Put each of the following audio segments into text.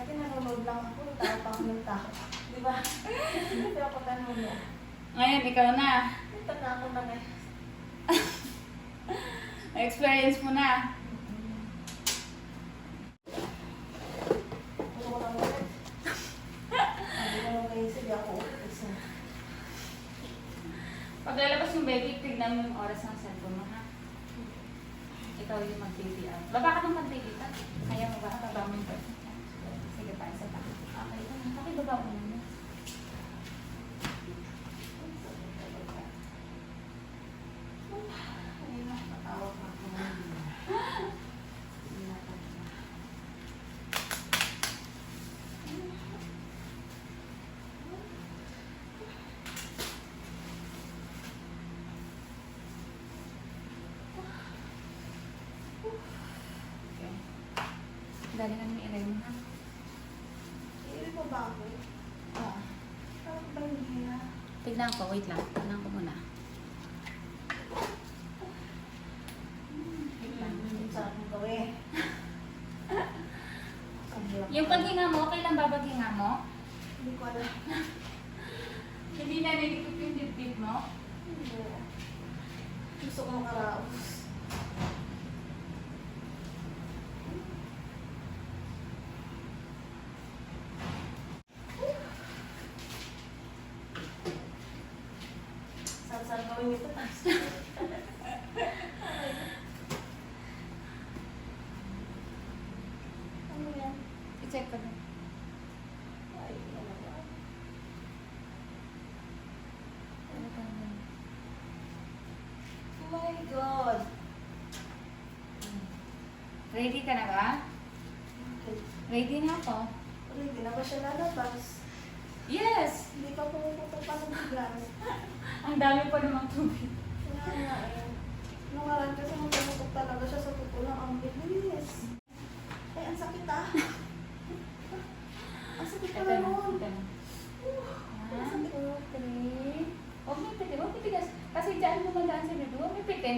Dati nanonood lang ako, tao pa ako ng tao. Di ba? Pero ako nanonood. Ngayon, ikaw na. Ito na ako na ngayon. Experience mo na. Ano ko lang ulit? Hindi ko lang kayo sige ako ulit. Paglalabas yung baby, tignan mo yung oras ng cellphone mo, ha? Ikaw yung mag-baby out. Baba ka ng mag-baby out. Kaya mo ba? Baba mo yung person. Sige pa, isa pa. Okay, okay, baba mo na. Ay, nakatawag ako. Okay. Galingan mo i-aray mo, ha? Iiri ko ba ako? Oo. Parang ba hindi na? Tignan ko, wait lang. Tignan ko muna. Wait lang. Ang sarap ng gawin. Ang hirap. Yung paghinga mo, okay lang ba paghinga mo? Hindi ko alam. Hindi na nalikot yung dibdib mo? Hindi. Gusto ko makaraos. Saan gawin ito? Ano yan? I-check ko na. Ay, ano ba? Oh my God! Ready ka na ba? Okay. Ready na ako. Hindi na ba siya lalabas? Yes! Hindi pa pumuputok pa ng bigas. Ang dami pa namang tubig. Kaya nga eh. Nung alam kasi nung pumutok talaga siya sa tutulang ang bilis. Ay, ang sakit ah. Ang sakit Ito pala na. nun. Ito na. Ang sakit. 1, 2, 3. Huwag may piti. Huwag pitigas. Kasi dyan lumandaan sa bebe. Huwag may piti.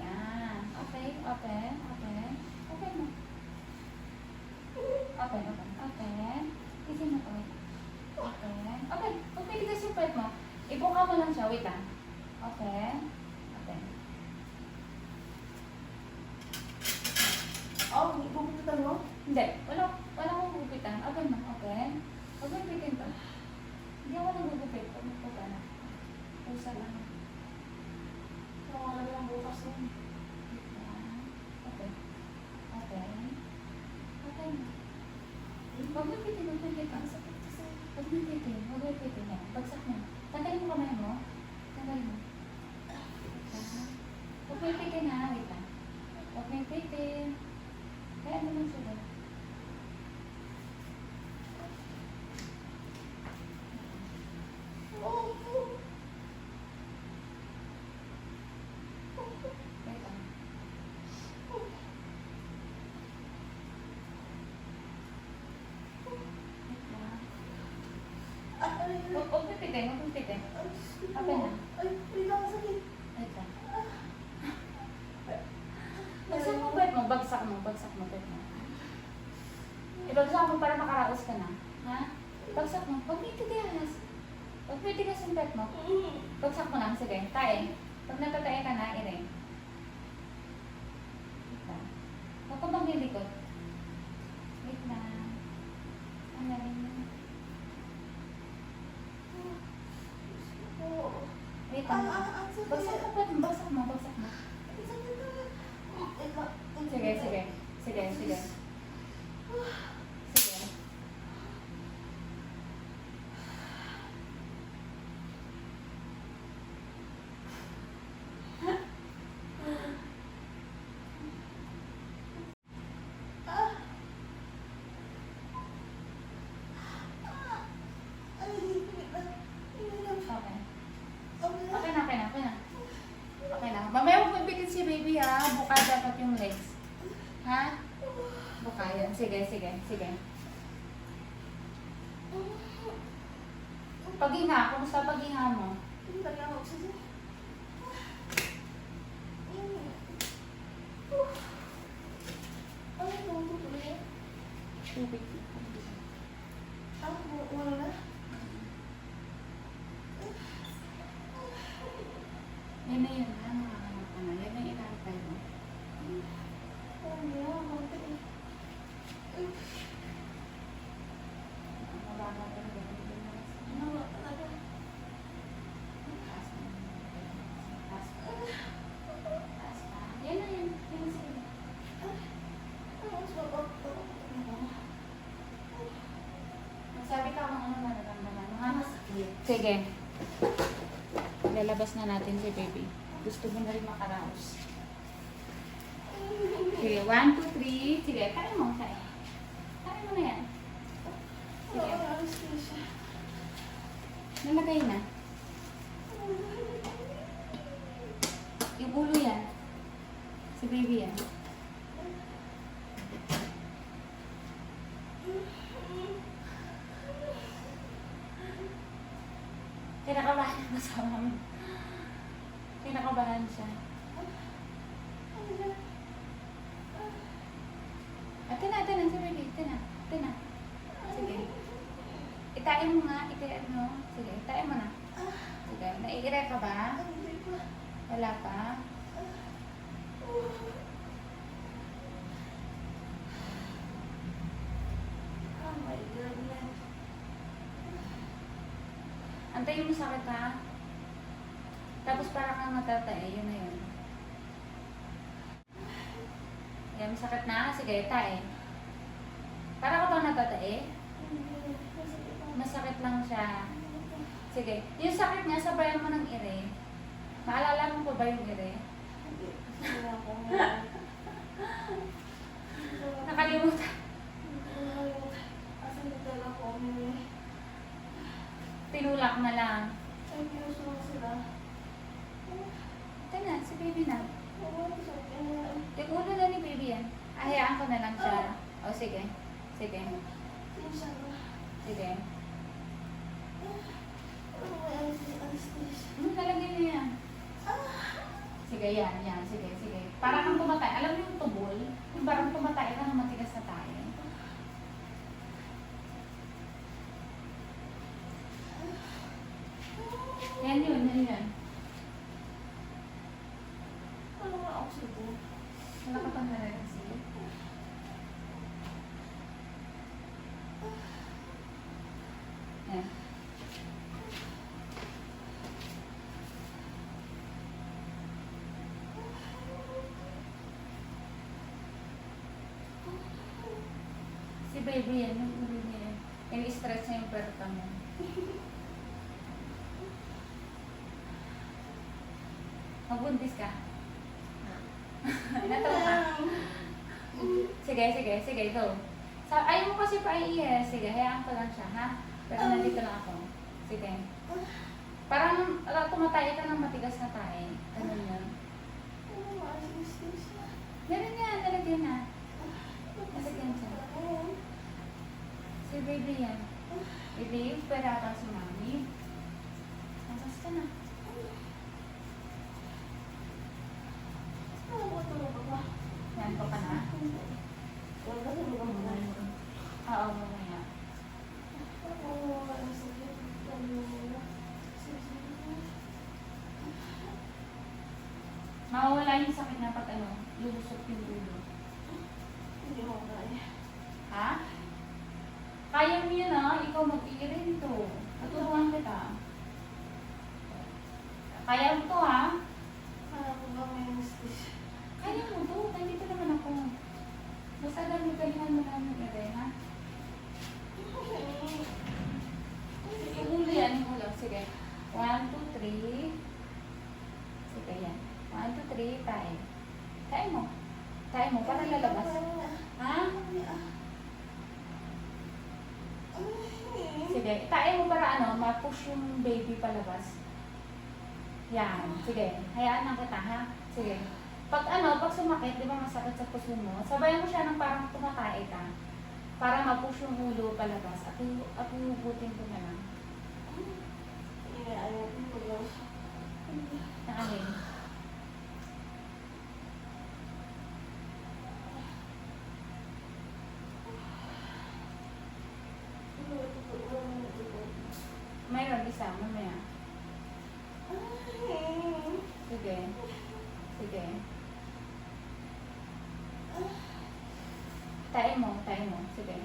Yan. Okay. Open. Open. Open mo. Open. Open. Open. Isin mo to. Open. Open. Huwag may tigas yung pet mo. Ibuka mo lang siya. Wait lang. Open. Open. Oh, hindi pupututan mo? Hindi. Wala kong gugupitan. Open mo. Open. Huwag may pitin to. Hindi ako nagugupit. Huwag mo pa na. Pusa lang. Wala lang bukas nun. Open. Open. Open. Huwag mo pitin. Huwag mo pitin. Ang sakit kasi. Huwag mo pitin. Huwag mo pitin. Yan. Bagsak mo. Tanggalin mo kamay mo. Tanggalin mo. Huwag mo pitin ha. Wait lang. Huwag mo pitin. Kaya ano lang sila. Oh, Wait lang. Wait lang. ay, Huwag mo pitin. Huwag mo pitin. Open na. Ay, wait lang, ang sakit. Wait lang. Bagsak mo pet mo. Bagsak mo. Bagsak mo pet mo. Ibagsak mo para makaraos ka na. Ha? Bagsak mo. Huwag may tigas. Huwag may tigas yung pet mo. Bagsak mo lang. Sige. Tae. Pag natatae ka na, ire. Wait lang. Huwag ka bang hilikot? Wait lang. Ang galing mo. Oh. Wait lang. Ang sakit. Bagsak mo pet mo. Bagsak mo. Bagsak mo. Ang sakit talaga. Sige. Sige. Sige. Sige. Sige. Ah. Ay, wait lang. Wait lang. Okay. Okay na. Okay na, okay na, okay na. Okay na. Mamaya huwag magbitin si baby ha. Buka dapat yung legs. Ha? Buka yan. Sige, sige, sige. Paghinga, kumusta paghinga mo? Hindi lagi ako oxygen. Ay, ito, tutuloy. Tubig. Wala na. Yan na yun, ha? Makakanak ka na. Yan na yung inaantay mo. Hindi na, mati. Mababa talaga. Wala talaga. Taas pa. Taas pa. Taas pa. Yan na yun. Yan na sige. Mas mababa. Magsabi ka kung ano nararamdaman mo, ha? Sige. Lalabas na natin si baby. Gusto mo na rin makaraos. Sige, 1, 2, 3. Sige, kaya mo. Kaya. Kaya mo na yan. Sige. Anesthesia. Nalagay na. Yung ulo yan. Si baby yan. Kinakabahan ang kasama mo. Kinakabahan siya. Ate na, si baby. Ate na. Sige. Itain mo nga. Itain mo. Sige, itain mo na. Sige. Naiire ka ba? Wala pa? Oh my goodness. Antayin mo sakit ha. Tapos para kang matatae, yun na yun. Yan, sakit na. Sige, tae. Para ka bang natatae? Masakit lang siya. Sige. Yung sakit niya, sabayan mo ng ire. Maalala mo pa ba yung ire? Nakalimutan. Tinulak na lang. Ito na, si baby na. Yung ulo na ni baby yan. Ahayaan ko na lang siya. O, sige. Sige. Sige. Nalagay na yan. Sige, yan. Sige. Para kang tumatay. Alam mo yung tubol? Yung parang tumatay ka ng matigas na tayo. Yan yun. Wala ka pang nare-receive? Yan. Si baby yan, yung ulo niya. Ini-stretch niya yung perta mo. Magbuntis ka? Natawa ka? Sige, ito. Ayaw mo kasi pa-iihes. Sige, hayaan ko lang siya, ha? Pero nandito lang ako. Sige. Parang tumatay ka ng matigas na tae. Ganun yun. Meron yan, nalagyan na. Nalagyan siya. Si baby yan. I-leave, pera ka si mami. Nasas ka na. Yan ko ka na? Oo, mamaya. Mawawala yung sakit na pag lulusot yung ulo. Ha? Kaya mo yun ikaw mag-i-rin to. Tuturuan kita. Kaya mo to Kaya mo to. Nandito naman ako. Basta lang galingan mo namin i-rin, ha? Yung ulo yan, yung ulo. Sige. 1, 2, 3. Sige, yan. 1, 2, 3, tayo. Tayo mo. Tayo mo, para lalabas. Ha? Sige, tayo mo para ma-push yung baby palabas. Yan. Sige, hayaan lang kita, ha? Sige. Pag sumakit, di ba masakit sa puso mo, sabayan mo siya ng parang tumatae ka. Para ma-push yung ulo palabas. At hugutin ko na lang. Nakahin. meron isa, mamaya. Sige. Sige. Tain mo. Sige.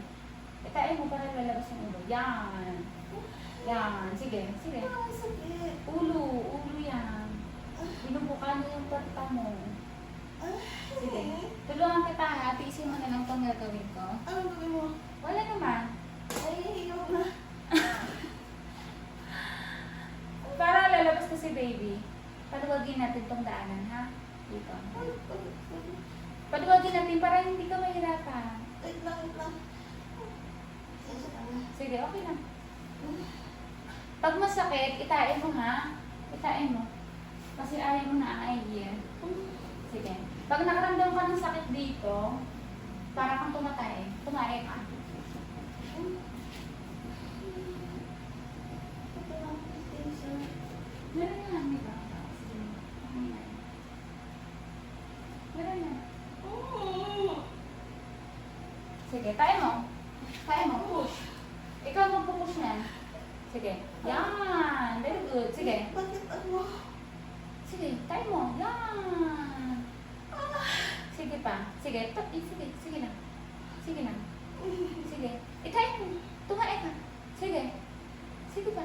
Itain mo para lalabas yung ulo. Yan. Yan. Sige. Ang sakit. Ulo yan. Binubukan mo yung torta mo. Sige. Tulungan kita ha. Tiisin mo na lang itong gagawin ko. Anong gawin mo? Wala naman. Ay, ayaw na. Para lalabas na si baby. Paluwagin natin itong daanan ha. Dito. Paluwagin natin para hindi ka mahirapan. Wait lang. Sige, okay lang. Pag masakit, itain mo ha. Itain mo. Kasi ayaw mo na ay Sige. Pag nakaramdam ka ng sakit dito, para kang tumatay. Tumae ka. Meron na, may ba? Sige. Okay na. Meron na. Sige, tayo mo. Push. Ikaw magpupush na. Sige. Yan. Very good. Sige. Bakit ano? Sige, tayo mo. Yan. Sige pa. Sige. Sige na. Sige. Itay mo. Tumae ka. Sige. Sige pa.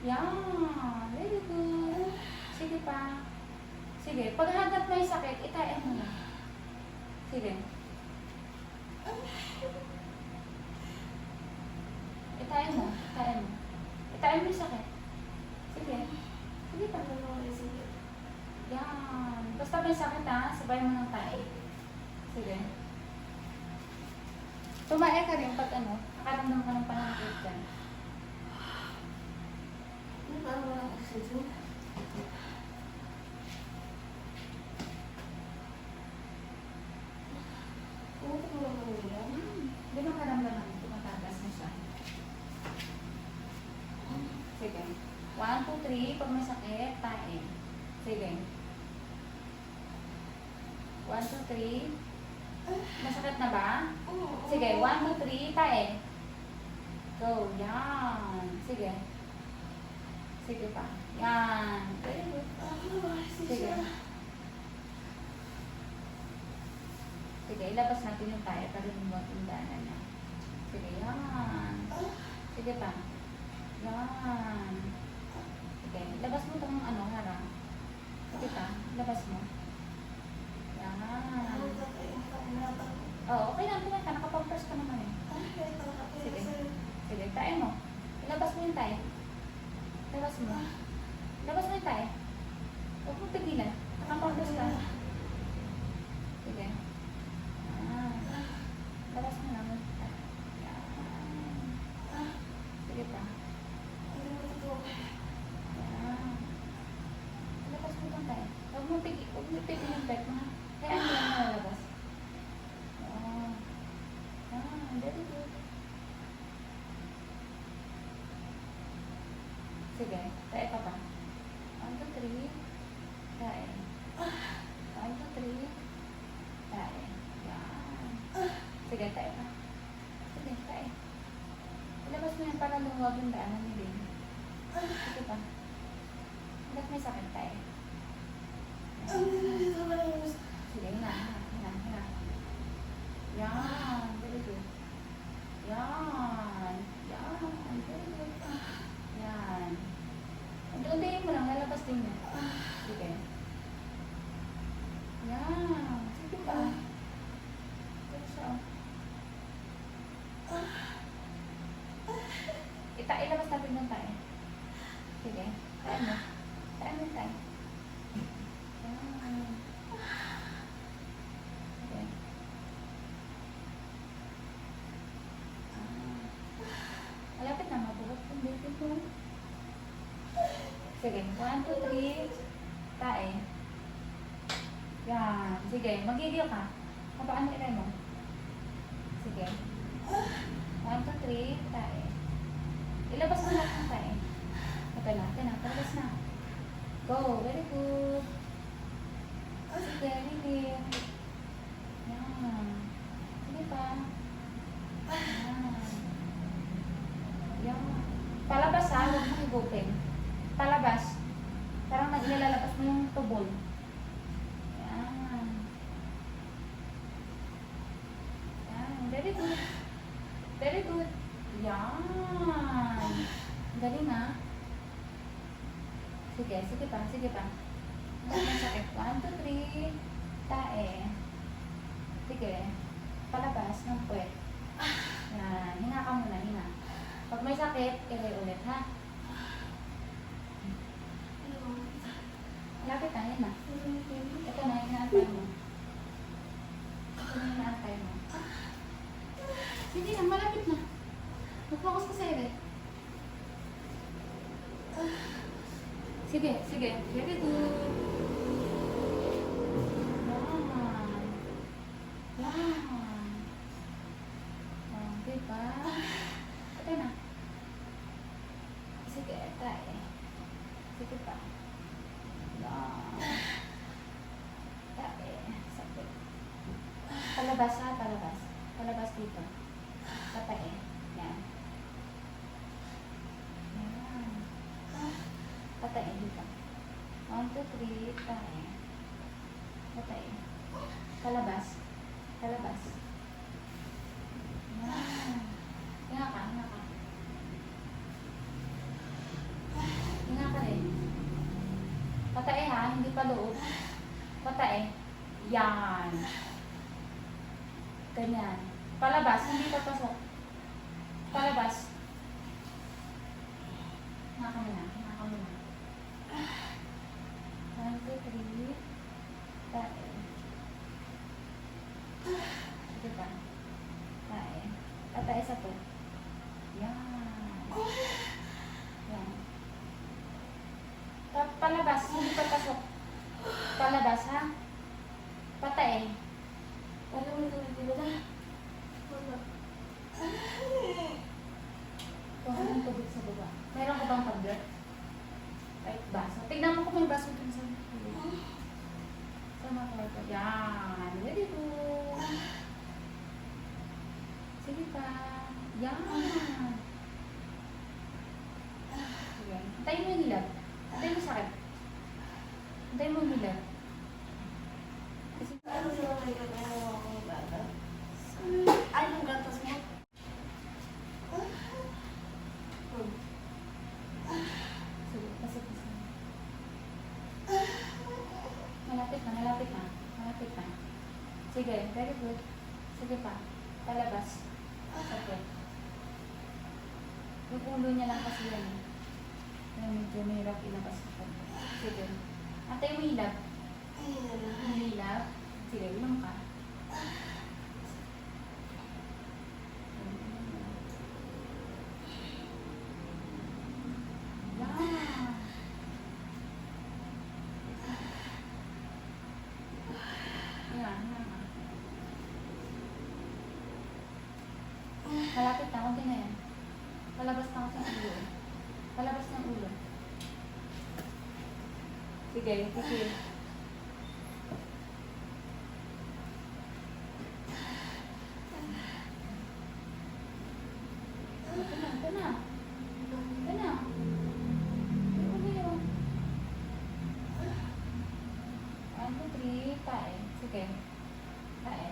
Yan. Very good. Sige pa. Sige. Pag hanggat may sakit, itayin mo na. Sige. Itayin mo. Itayin mo yung sakit. Sige. Sige pa. Yan. Basta may sakit ha, sabay mo ng tayo. Sige. Tumae ka rin pag nakaramdam ka ng panangkit dyan. Parang walang oxygen. Di ba karamdaman mo? Tumatagas na siya. Sige. 1, 2, 3. Pag may sakit, tae. Sige. 1, 2, 3. Masakit na ba? Sige. 1, 2, 3. Tae. Go. Yan. Sige. Sige pa. Yan. Very good. Sige. Sige, ilabas natin yung tayo para lumuwag yung daanan niya. Sige, yan. Sige pa. Yan. Sige, ilabas mo itong harang. Sige pa, ilabas mo. Yan. Oo, okay lang. Tumay ka. Nakapampers ka naman eh. Sige. Sige, tayo mo. Ilabas mo yung tayo. Ilabas mo. Ilabas mo yung tayo. Huwag mo tigilan. Nakapampers ka. Sige. Labas mo naman. Yan. Sige pa. Yan. Labas mo itong tayo. Huwag mo tigil yung bed mo ha. Kaya ano lang malalabas. Very good. Sige, tayo pa pa. 1, 2, 3. Tayo. 1, 2, 3. Tayo. Yan. Sige, tayo pa. Sige, tayo. Ilabas mo yan para lumuwag yung daanan ni baby. Sige pa. Ilabas may sakit tayo. Sige, hina. Yan. Very good. Yan. Very good. Yan. Unti-untiin mo lang, lalabas din yan. Sige. Yan. Sige pa. Sige siya. Ilabas natin ng tayo. Sige. Tayo mo. Tayo mo tayo. Yan. Sige. Malapit na mabuhat yung baby ko. Sige. 1, 2, 3. Tae. Yan. Sige. Magigil ka. Kapaan mo ilay mo? Sige. 1, 2, 3. Tae. Ilabas mo lahat ng tae. Ito na. Palabas na. Go. Very good. Sige. Reveal. Yan. Sige pa. Yan. Yan. Palabas ha. Huwag mo ibubo. Yan. Galing ah. Sige, sige pa, sige pa. Masakit. 1, 2, 3. Tae. Sige. Palabas ng puwet. Yan. Hinga ka muna, hinga. Pag may sakit, ilay ulit ha. Lapit na, yan na. Ito na, inaantay mo. Ito na, inaantay mo. Sige na, malapit na. Mag-focus ka sa ere. Sige, sige. Very good. Yan. Yan. Okay pa. Ito na. Sige, tayo. Sige pa. Yan. Tayo. Sakit. Palabas ha, palabas. Palabas dito. Patay. Yan. Yan. Patay dito. 1, 2, 3. Patay. Patay. Palabas. Palabas. Yan. Hinga ka, hinga ka. Hinga ka rin. Patay ha, hindi pa loob. Patay. Yan. Ganyan. Palabas, hindi papasok. Palabas. Hinga ka muna, hinga ka muna. 1, 2, 3. Patay. Sige pa. Patay. Patay sa po. Yan. Yan. Palabas, hindi papasok. Palabas ha. Patay. Wala mo ito, hindi ba na? Wala. Kuha ng tubig sa baba. Meron ka bang tablet? Right, baso. Tignan mo kung may baso dun sa mga kwarto. Yan. Very good. Sige pa. Yan. Sige. Antayin mo yung hilap. Antayin mo sakit. Antayin mo yung hilap. Kasi Ano siya may gano'n akong bata? Ay, yung gatas mo? sige, kasi. Malapit na, malapit na. Malapit na. Sige, very good. Sige pa. Palabas. Sakit. Yung ulo niya lang kasi yan. Kaya medyo mahirap ilabas ito. Sige. Antay mo hilap. Hilap. Sige, inom ka. Yan. Yan, yan. Malapit na, okay na yan. Palabas na ako sa ulo. Palabas ng ulo. Sige, sige. Ito na, ito na. Ito na. Ito na yun. 1, 2, 3, tae. Sige. Tae.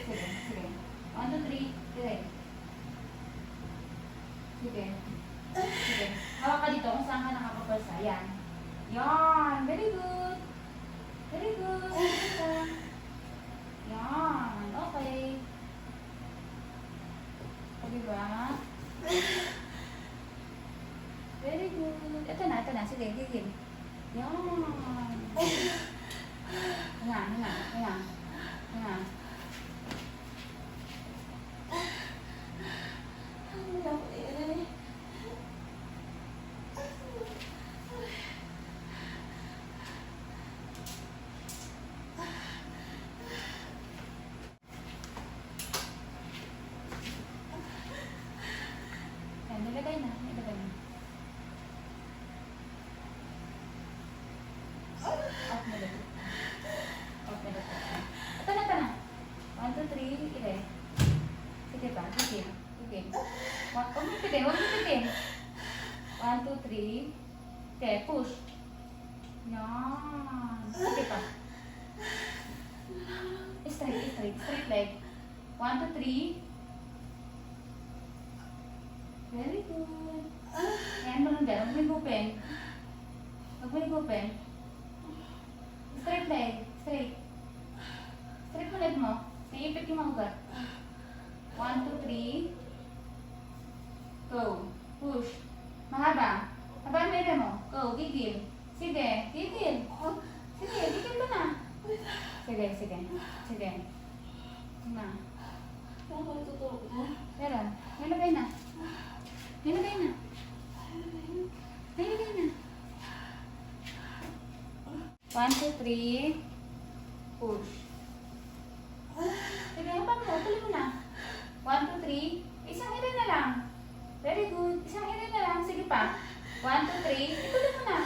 Sige, sige. 1, 2, 3, direct. Sige. Sige. Hawak ka dito kung saan ka nakakapalsa. Yan. Yan. Very good. Very good. Ito. Yan. Okay. O, diba? Very good. Ito na, ito na. Sige, sige. Yan. Hinga, hinga, hinga. Hinga. Wala ko ilan eh. Yan, nilagay na. Nilagay na. Off na dito. Off na dito. Ito na, ito na. 1, 2, 3, ile. Sige ba? Sige. Sige. Huwag mo pitin, huwag mo pitin. 1, 2, 3. Okay, push. Straight leg. 1, 2, 3. Very good. Ayan mo lang dyan. Huwag mo higupin. Huwag mo higupin. Straight leg. Straight. Straight mo leg mo. Iipit yung mga ugat. 1, 2, 3. Go. Push. Mahaba. Habaan mo rin mo. Go. Gigil. Sige. Gigil. Sige. Gigil ka na. Sige. Sige. Sige. Na. Saan ko tutulog na? Meron. Nilagay na. Nilagay na. Nilagay na. 1, 2, 3. Push. Sige, habang mo. Tuloy mo na. 1, 2, 3. Isang iri na lang. Very good. Isang iri na lang. Sige pa. 1, 2, 3. Ituloy mo na.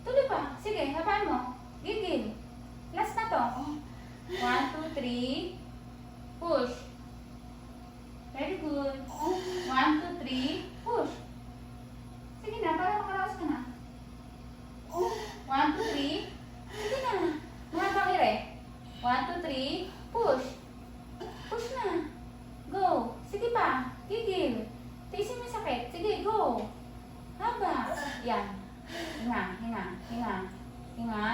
Tuloy pa. Sige, habaan mo. Gigil. Last na to. 1, 2, 3. Push. Very good. 1, 2, 3. Push. Sige na, para makaraos ka na. 1, 2, 3. Sige na. Mahabang ire. 1, 2, 3. Push. Push na. Go. Sige pa. Gigil. Tiisin mo yung sakit. Sige, go. Haba. Yan. Hinga, hinga, hinga. Hinga.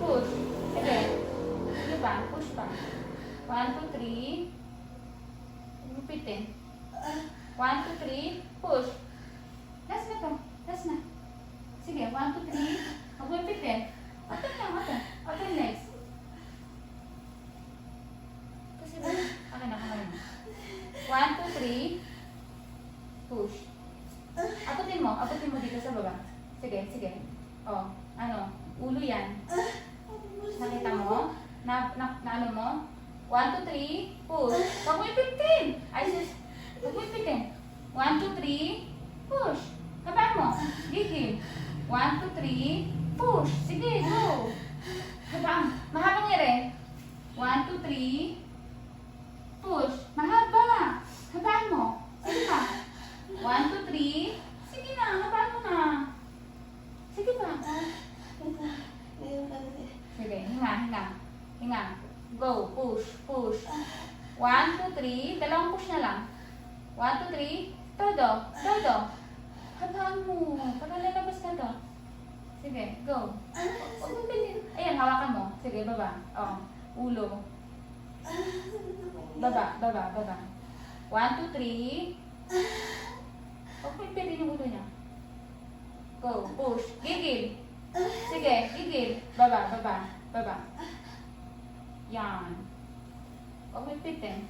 Push. Sige. Sige pa. Push pa. 1, 2, 3. Lupitin. 1, 2, 3. Push. Last na to. Last na. Sige. 1, 2, 3. Huwag mo lupitin. Open lang. Open. Open legs. Kasi ba? Okay na. Kamay mo. 1, 2, 3. Push. Abutin mo. Abutin mo dito sa baba. Sige. Sige. O. Ano? Ulo yan. Nakita mo? Na ano mo? 1, 2, 3. Push. Huwag mo ipitin. Ay, sus. Huwag mo ipitin. 1, 2, 3. Push. Habaan mo. Gigil. 1, 2, 3. Push. Sige, go. Habang. Mahabang ire. 1, 2, 3. Push. Mahaba. Habaan mo. Sige pa. 1, 2, 3. Sige na. Habaan mo na. Sige pa. Sige. Hinga, hinga. Hinga. Go. Push. Push. 1, 2, 3. Dalawang push na lang. 1, 2, 3. Todo. Todo. Habaan mo. Para lalabas na to. Sige. Go. Huwag mo bilhin. Ayan, hawakan mo. Sige, baba. O. Ulo. Baba, baba, baba. 1, 2, 3. Huwag mo bilhin yung ulo niya. Go. Push. Gigil. Sige. Gigil. Baba, baba, baba. Yan. Huwag mo ipitin.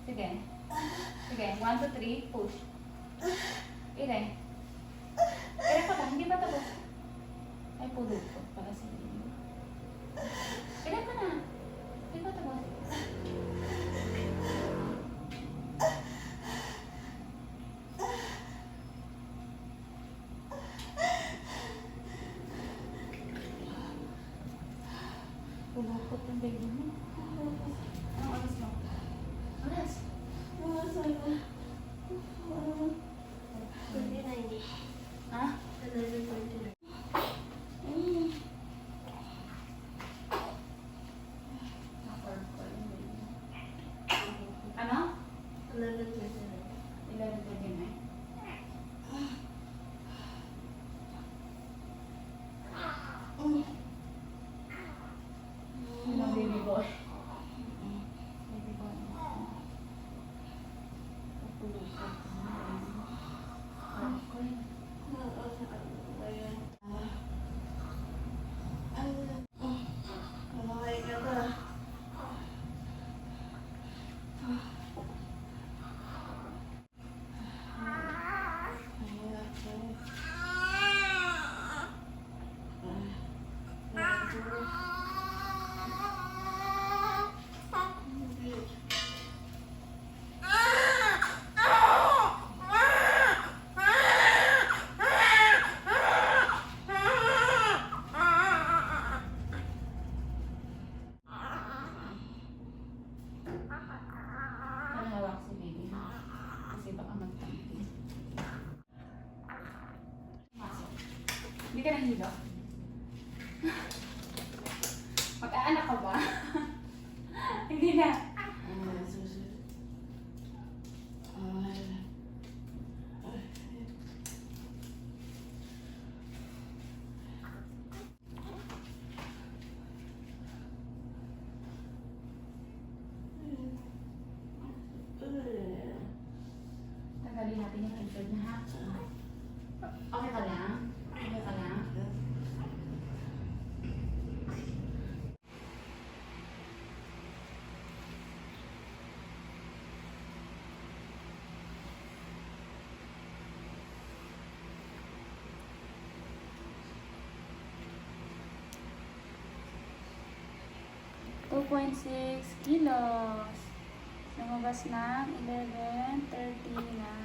Sige. Sige. 1, 2, 3. Push. Ire. Ire pa ba? Hindi ba tapos? Ay, pulot ko. Para sa inyo. Ire pa na. Hindi ba tapos? Pulot ang baby mo. Anong oras mo? Oras? Ha? Ano? 11:29. Ano baby boy? Hindi ka nahilo? Mag-aanak ka ba? Hindi na. Tagalin natin yung headset na ha. Okay ka lang? Okay ka lang? .6 kilos. Lumabas ng 11:39.